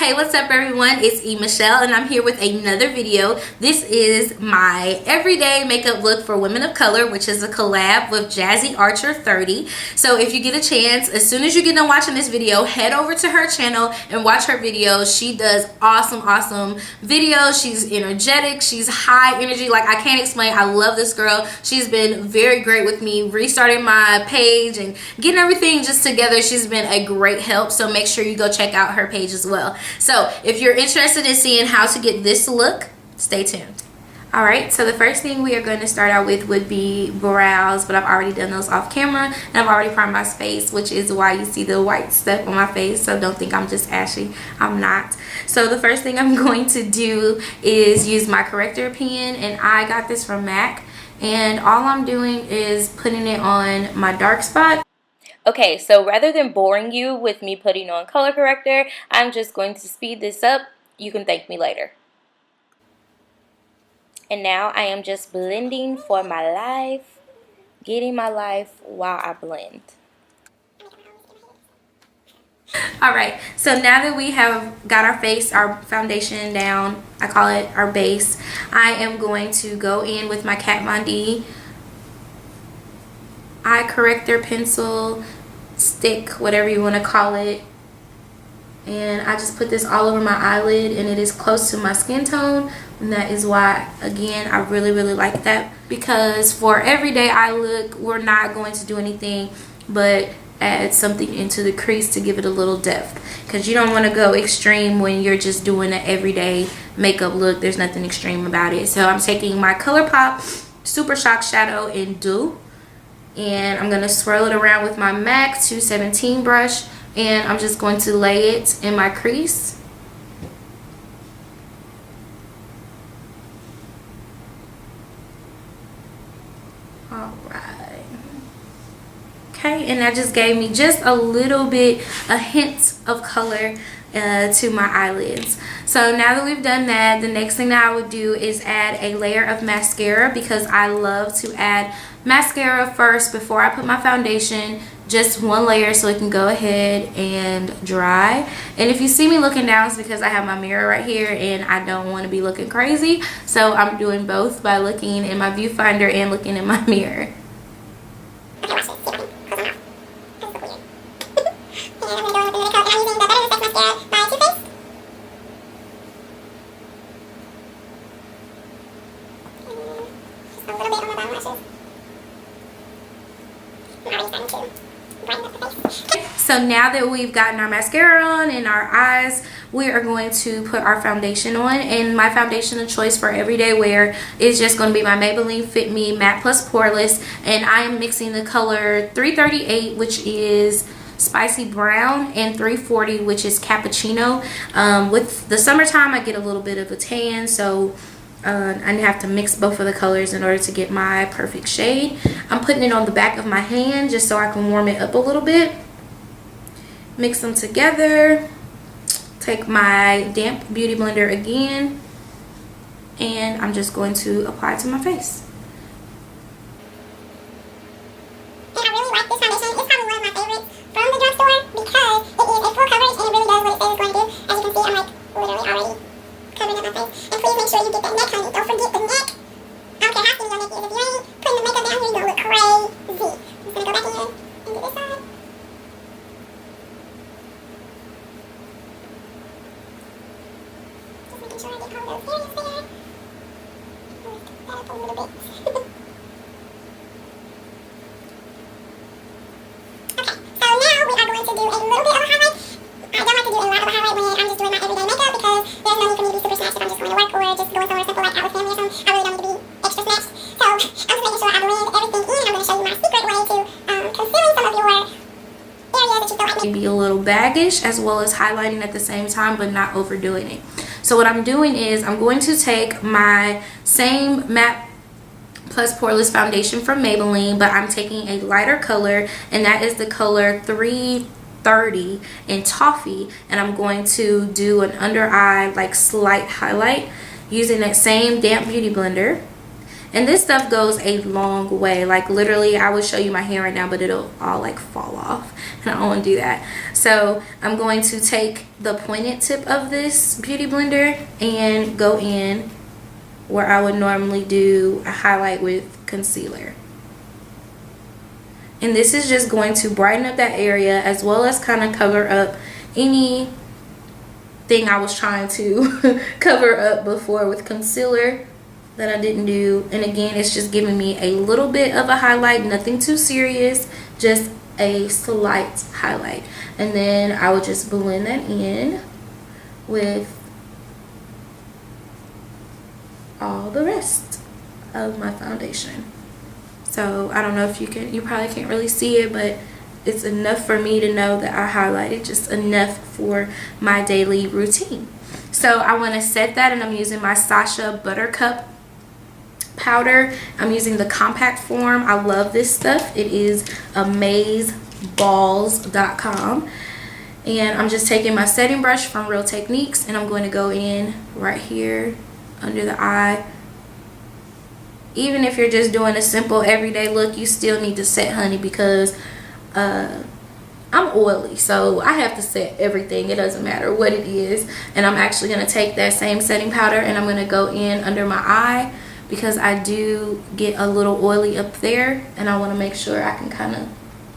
Hey, what's up everyone? It's Michelle and I'm here with another video. This is my everyday makeup look for women of color, which is a collab with JazzyArcher30. So if you get a chance, as soon as you get done watching this video, head over to her channel and watch her videos. She does awesome videos. She's energetic, she's high energy. Like, I can't explain. I love this girl. She's been very great with me restarting my page and getting everything just together. She's been a great help, so make sure you go check out her page as well. So if you're interested in seeing how to get this look, stay tuned. Alright, so the first thing we are going to start out with would be brows, but I've already done those off camera and I've already primed my face, which is why you see the white stuff on my face. So don't think I'm just ashy, I'm not. So the first thing I'm going to do is use my corrector pen, and I got this from MAC, and all I'm doing is putting it on my dark spot. Okay, so rather than boring you with me putting on color corrector, I'm just going to speed this up. You can thank me later. And now I am just blending for my life, getting my life while I blend. Alright, so now that we have got our face, our foundation down, I call it our base, I am going to go in with my Kat Von D eye corrector pencil, stick, whatever you want to call it, and I just put this all over my eyelid, and it is close to my skin tone, and that is why, again, I really like that, because for everyday eye look, we're not going to do anything but add something into the crease to give it a little depth, because you don't want to go extreme when you're just doing an everyday makeup look. There's nothing extreme about it. So I'm taking my ColourPop Super Shock Shadow in Deux, and I'm going to swirl it around with my MAC 217 brush, and I'm just going to lay it in my crease. Alright. Okay, and that just gave me just a little bit, a hint of color to my eyelids. So now that we've done that, the next thing that I would do is add a layer of mascara, because I love to add mascara first before I put my foundation, just one layer so it can go ahead and dry. And if you see me looking down, it's because I have my mirror right here and I don't want to be looking crazy, so I'm doing both by looking in my viewfinder and looking in my mirror. So now that we've gotten our mascara on and our eyes, we are going to put our foundation on. And my foundation of choice for everyday wear is just going to be my Maybelline Fit Me Matte+Poreless, and I am mixing the color 338, which is spicy brown, and 340, which is cappuccino. With the summertime, I get a little bit of a tan, so I have to mix both of the colors in order to get my perfect shade. I'm putting it on the back of my hand just so I can warm it up a little bit. Mix them together. Take my damp beauty blender again, and I'm just going to apply it to my face. And I really like this foundation. It's probably one of my favorites from the drugstore because it is a full coverage and it really does what it says it's going to do. As you can see, I'm like literally already covering up my face. And please make sure you get that neck, honey. Don't forget the neck. I don't care how skinny your neck is. If you ain't putting the makeup down here, you're going to look crazy. I'm just going to go back in and do this side. Just making sure I get all those areas there. Lift that up a little bit. Okay, so now we are going to do a little bit of a highlight. I don't like to do a lot of a highlight when I'm just doing my everyday makeup, because there's no need for me to be super snatched if I'm just going to work or just going somewhere simple like out with family or something. I really don't need to be extra snatched. So I'm just making sure I blend everything in, and I'm going to show you my secret way to concealing some of your areas that you feel like Be a little baggish, as well as highlighting at the same time, but not overdoing it. So what I'm doing is I'm going to take my same Matte+Poreless foundation from Maybelline, but I'm taking a lighter color, and that is the color 330 in Toffee, and I'm going to do an under eye like slight highlight using that same damp beauty blender. And this stuff goes a long way. Like literally, I would show you my hair right now, but it'll all like fall off, and I don't want to do that. So I'm going to take the pointed tip of this beauty blender and go in where I would normally do a highlight with concealer. And this is just going to brighten up that area, as well as kind of cover up anything I was trying to cover up before with concealer that I didn't do. And again, it's just giving me a little bit of a highlight, nothing too serious, just a slight highlight. And then I would just blend that in with all the rest of my foundation. So I don't know if you probably can't really see it, but it's enough for me to know that I highlighted just enough for my daily routine. So I want to set that, and I'm using my Sasha Buttercup powder. I'm using the compact form. I love this stuff. It is amazeballs.com. And I'm just taking my setting brush from Real Techniques, and I'm going to go in right here under the eye. Even if you're just doing a simple everyday look, you still need to set, honey, because I'm oily, so I have to set everything. It doesn't matter what it is. And I'm actually going to take that same setting powder, and I'm going to go in under my eye, because I do get a little oily up there, and I want to make sure I can kind of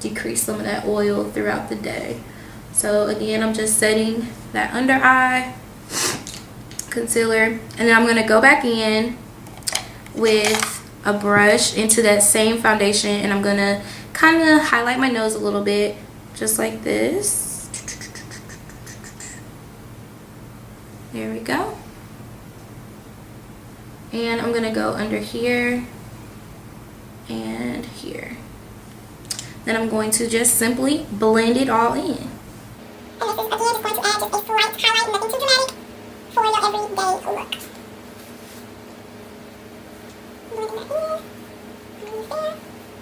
decrease some of that oil throughout the day. So again, I'm just setting that under eye concealer, and then I'm going to go back in with a brush into that same foundation, and I'm going to kind of highlight my nose a little bit, just like this. There we go. And I'm going to go under here and here. Then I'm going to just simply blend it all in. And this is, again, just going to add just a slight highlight, nothing too dramatic, for your everyday look.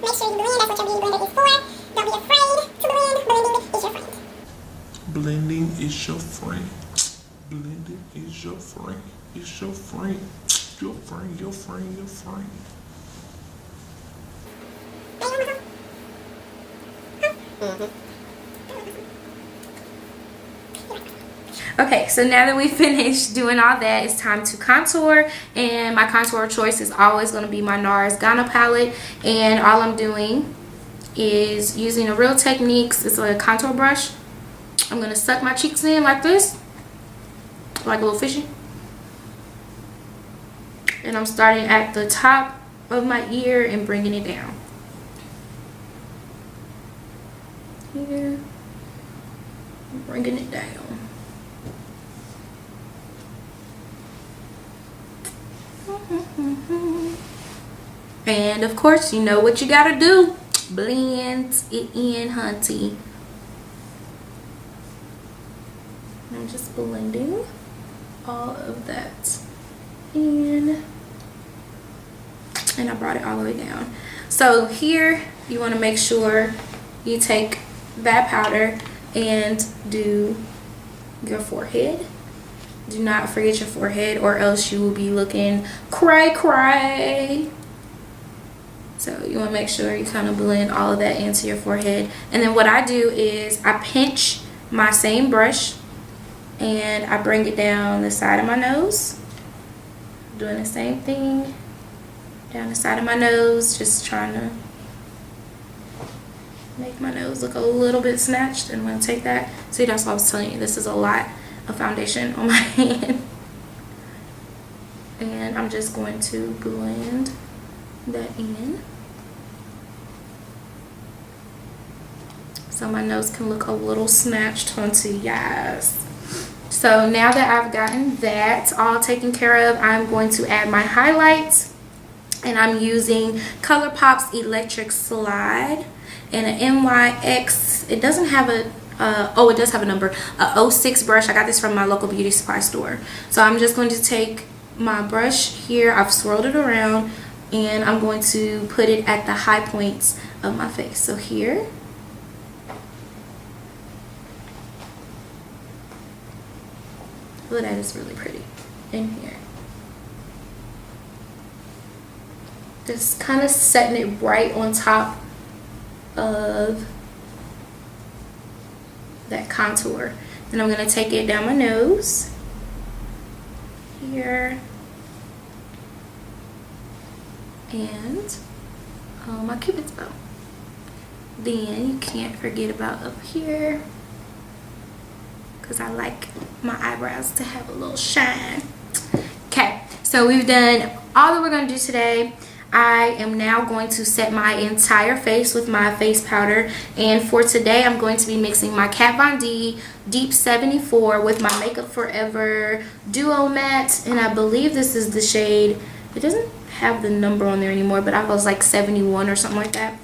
Make sure you blend. That's what your beauty blender is for. Don't be afraid to blend. Blending is your friend. Blending is your friend. Blending is your friend. It's your friend. Your friend, your friend, your friend. Okay, so now that we finished doing all that, it's time to contour, and my contour choice is always going to be my NARS Gineah palette. And all I'm doing is using a Real Techniques, it's like a contour brush. I'm going to suck my cheeks in like this, like a little fishy. And I'm starting at the top of my ear and bringing it down. Here, bringing it down. And of course, you know what you gotta do. Blend it in, hunty. I'm just blending all of that in. And I brought it all the way down. So here, you want to make sure you take that powder and do your forehead. Do not forget your forehead, or else you will be looking cray. So you want to make sure you kind of blend all of that into your forehead. And then what I do is I pinch my same brush and I bring it down the side of my nose. Doing the same thing down the side of my nose, just trying to make my nose look a little bit snatched. And I'm going to take that. See, that's what I was telling you. This is a lot of foundation on my hand. And I'm just going to blend that in, so my nose can look a little snatched onto yes. So now that I've gotten that all taken care of, I'm going to add my highlights, and I'm using ColourPop's Electric Slide and an NYX. It doesn't have a oh, it does have a number, a 06 brush. I got this from my local beauty supply store. So I'm just going to take my brush here, I've swirled it around, and I'm going to put it at the high points of my face. So here, oh, that is really pretty in here. Just kind of setting it right on top of that contour. Then I'm going to take it down my nose here and my cupid's bow. Then you can't forget about up here, because I like my eyebrows to have a little shine. Okay, so we've done all that we're going to do today. I am now going to set my entire face with my face powder, and for today I'm going to be mixing my Kat Von D Deep 74 with my Makeup Forever Duo Matte, and I believe this is the shade, it doesn't have the number on there anymore, but I was like 71 or something like that.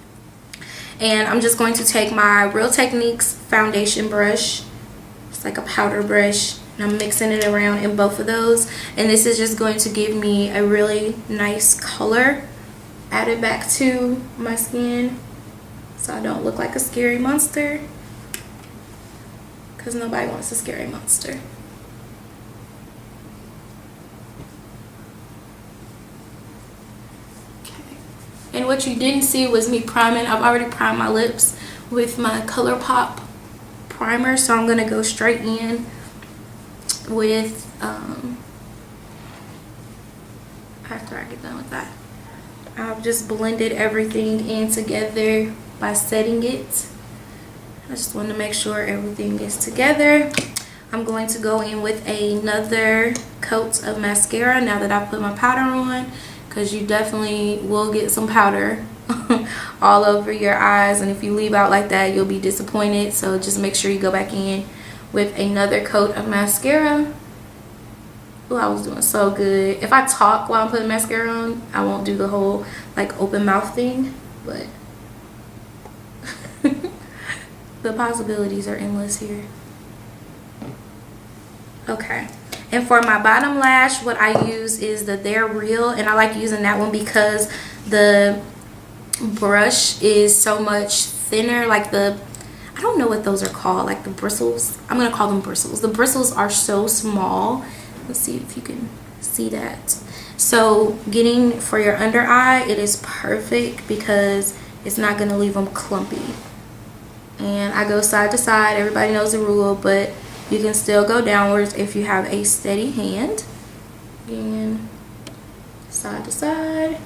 And I'm just going to take my Real Techniques foundation brush, it's like a powder brush, and I'm mixing it around in both of those, and this is just going to give me a really nice color added back to my skin so I don't look like a scary monster, because nobody wants a scary monster. Okay, and what you didn't see was me priming. I've already primed my lips with my ColourPop primer, so I'm gonna go straight in with after I get done with that. I've just blended everything in together by setting it. I just want to make sure everything is together. I'm going to go in with another coat of mascara now that I put my powder on, because you definitely will get some powder all over your eyes, and if you leave out like that you'll be disappointed. So just make sure you go back in with another coat of mascara. Oh, I was doing so good. If I talk while I'm putting mascara on, I won't do the whole like open mouth thing, but the possibilities are endless here. Okay, and for my bottom lash, what I use is the They're Real, and I like using that one because the brush is so much thinner. Like I don't know what those are called, like the bristles. I'm gonna call them bristles. The bristles are so small. Let's see if you can see that. So getting for your under eye, it is perfect because it's not going to leave them clumpy. And I go side to side. Everybody knows the rule, but you can still go downwards if you have a steady hand. And side to side.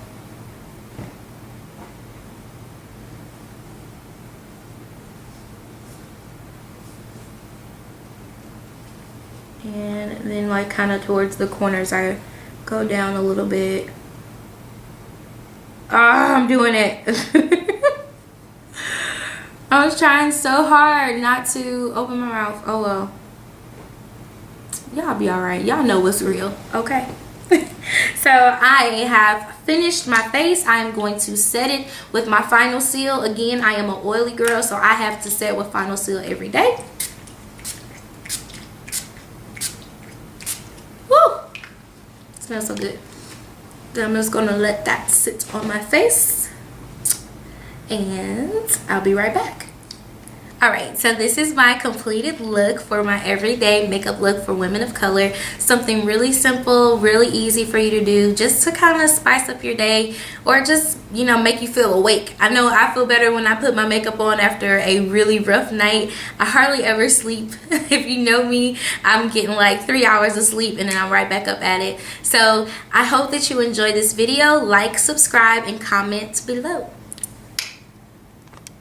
And then like kind of towards the corners I go down a little bit. Ah, I'm doing it. I was trying so hard not to open my mouth. Oh well, y'all be all right. Y'all know what's real. Okay. So I have finished my face. I am going to set it with my Final Seal. Again, I am an oily girl, so I have to set with Final Seal every day. Smells so good. Then I'm just gonna let that sit on my face, and I'll be right back. Alright, so this is my completed look for my everyday makeup look for women of color. Something really simple, really easy for you to do, just to kind of spice up your day, or just, you know, make you feel awake. I know I feel better when I put my makeup on after a really rough night. I hardly ever sleep. If you know me, I'm getting like 3 hours of sleep and then I'm right back up at it. So I hope that you enjoyed this video. Like, subscribe, and comment below.